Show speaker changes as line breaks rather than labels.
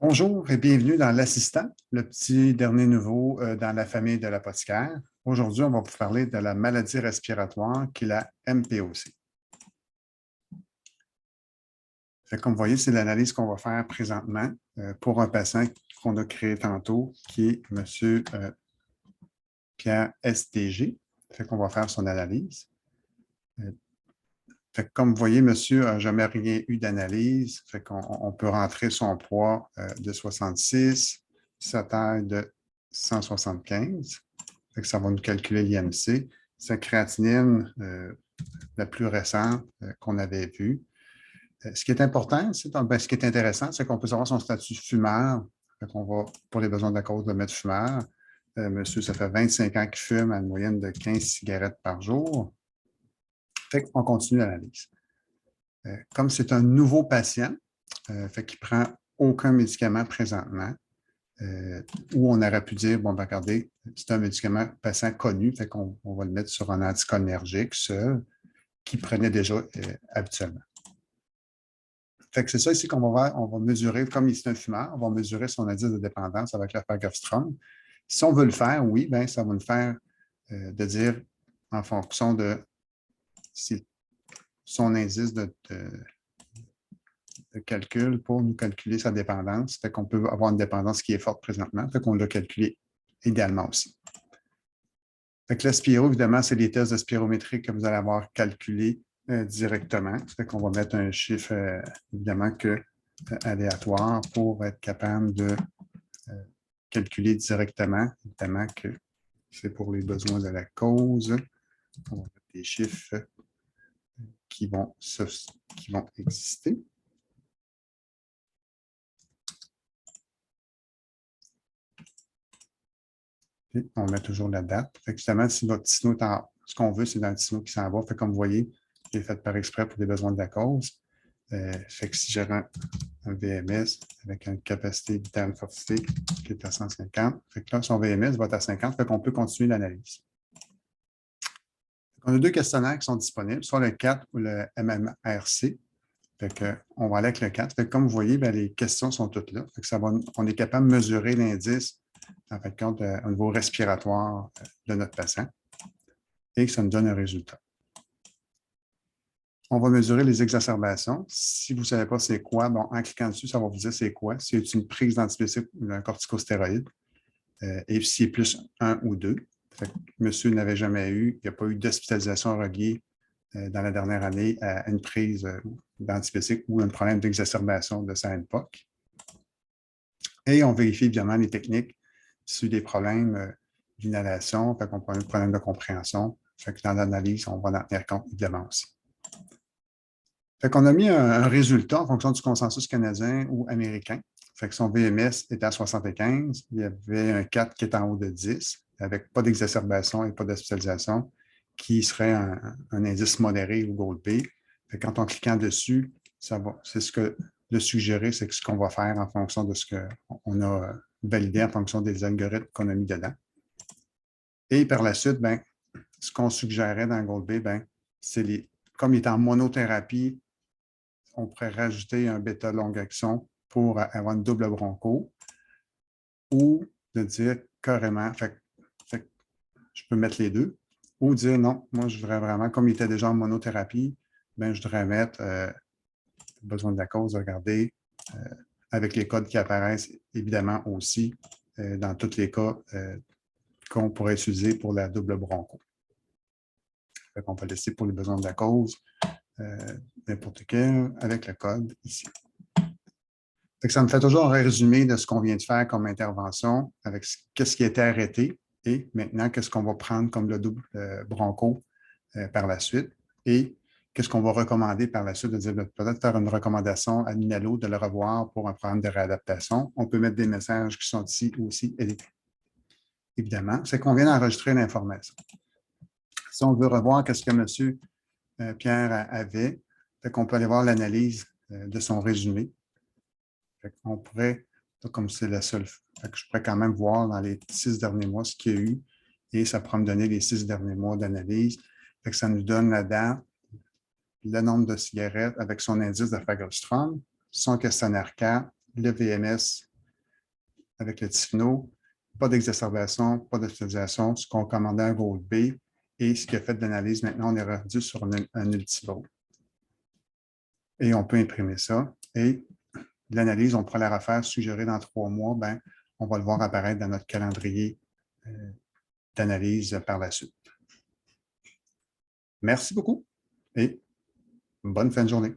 Bonjour et bienvenue dans l'Assistant, le petit dernier nouveau dans la famille de l'apothicaire. Aujourd'hui, on va vous parler de la maladie respiratoire qui est la MPOC. Comme vous voyez, c'est l'analyse qu'on va faire présentement pour un patient qu'on a créé tantôt, qui est M. Pierre SDG. On va faire son analyse. Comme vous voyez, monsieur n'a jamais rien eu d'analyse. On peut rentrer son poids de 66, sa taille de 175. Ça va nous calculer l'IMC. Sa créatinine la plus récente qu'on avait vue. Ce qui est important, ce qui est intéressant, c'est qu'on peut savoir son statut fumeur. On va, pour les besoins de la cause, le mettre fumeur. Monsieur, ça fait 25 ans qu'il fume à une moyenne de 15 cigarettes par jour. On continue l'analyse. Comme c'est un nouveau patient, qui ne prend aucun médicament présentement, où on aurait pu dire, bon, ben, regardez, c'est un médicament patient connu, on va le mettre sur un anticholinergique seul, qui prenait déjà habituellement. C'est ça ici qu'on va voir, on va mesurer, comme ici un fumeur, on va mesurer son indice de dépendance avec la Fagerström. Si on veut le faire, oui, ben, ça va nous faire de dire en fonction de si son indice de calcul pour nous calculer sa dépendance. Qu'on peut avoir une dépendance qui est forte présentement. On l'a calculé idéalement aussi. La spiro, évidemment, c'est les tests de spirométrie que vous allez avoir calculés directement. On va mettre un chiffre, évidemment, aléatoire pour être capable de calculer directement. Évidemment que c'est pour les besoins de la cause. On va mettre des chiffres qui vont exister. On met toujours la date. Justement, si votre Tino est en... Ce qu'on veut, c'est dans le Tino qui s'en va. Comme vous voyez, j'ai fait par exprès pour les besoins de la cause. Si j'ai un VMS avec une capacité vitale forcée qui est à 150, là, son VMS va être à 50, qu'on peut continuer l'analyse. On a deux questionnaires qui sont disponibles, soit le 4 ou le MMRC. On va aller avec le 4. Comme vous voyez, les questions sont toutes là. On est capable de mesurer l'indice en fin de compte, au niveau respiratoire de notre patient, et que ça nous donne un résultat. On va mesurer les exacerbations. Si vous ne savez pas c'est quoi, bon, en cliquant dessus, ça va vous dire c'est quoi. C'est une prise d'antibiotiques ou d'un corticostéroïde, et si c'est plus 1 ou 2. Monsieur n'avait jamais eu, il n'y a pas eu d'hospitalisation reliée dans la dernière année à une prise d'antibiotiques ou un problème d'exacerbation de sa NPOC. Et on vérifie évidemment les techniques sur des problèmes d'inhalation, on prend un problème de compréhension. Dans l'analyse, on va en tenir compte évidemment aussi. On a mis un résultat en fonction du consensus canadien ou américain. Son VMS était à 75, il y avait un 4 qui est en haut de 10, avec pas d'exacerbation et pas d'hospitalisation, qui serait un indice modéré ou Gold B. Quand on cliquant dessus, c'est ce que le suggérer, c'est ce qu'on va faire en fonction de ce qu'on a validé en fonction des algorithmes qu'on a mis dedans. Et par la suite, ce qu'on suggérait dans Gold B, c'est comme il est en monothérapie, on pourrait rajouter un bêta longue action pour avoir une double broncho, ou de dire carrément, je peux mettre les deux, ou dire non, moi je voudrais vraiment, comme il était déjà en monothérapie, je voudrais mettre besoin de la cause, regarder avec les codes qui apparaissent évidemment aussi dans tous les cas qu'on pourrait utiliser pour la double broncho. On va laisser pour les besoins de la cause n'importe quel avec le code ici. Ça me fait toujours un résumé de ce qu'on vient de faire comme intervention, avec qu'est-ce qui a été arrêté et maintenant qu'est-ce qu'on va prendre comme le double broncho par la suite et qu'est-ce qu'on va recommander par la suite, de dire peut-être faire une recommandation à Minalo de le revoir pour un programme de réadaptation. On peut mettre des messages qui sont ici aussi édités. Évidemment, c'est qu'on vient d'enregistrer l'information. Si on veut revoir qu'est-ce que M. Pierre avait, on peut aller voir l'analyse de son résumé. On pourrait, comme c'est la seule, je pourrais quand même voir dans les 6 derniers mois ce qu'il y a eu et ça pourra me donner les 6 derniers mois d'analyse. Ça nous donne la date, le nombre de cigarettes avec son indice de Fagerström, son questionnaire 4, le VMS avec le Tifno, pas d'exacerbation, pas d'hospitalisation, ce qu'on commandait un Gold B, et ce qui a fait de l'analyse, maintenant, on est rendu sur un Ultivo. Et on peut imprimer ça. Et l'analyse, on pourra la refaire, suggérer dans 3 mois, ben, on va le voir apparaître dans notre calendrier d'analyse par la suite. Merci beaucoup et bonne fin de journée.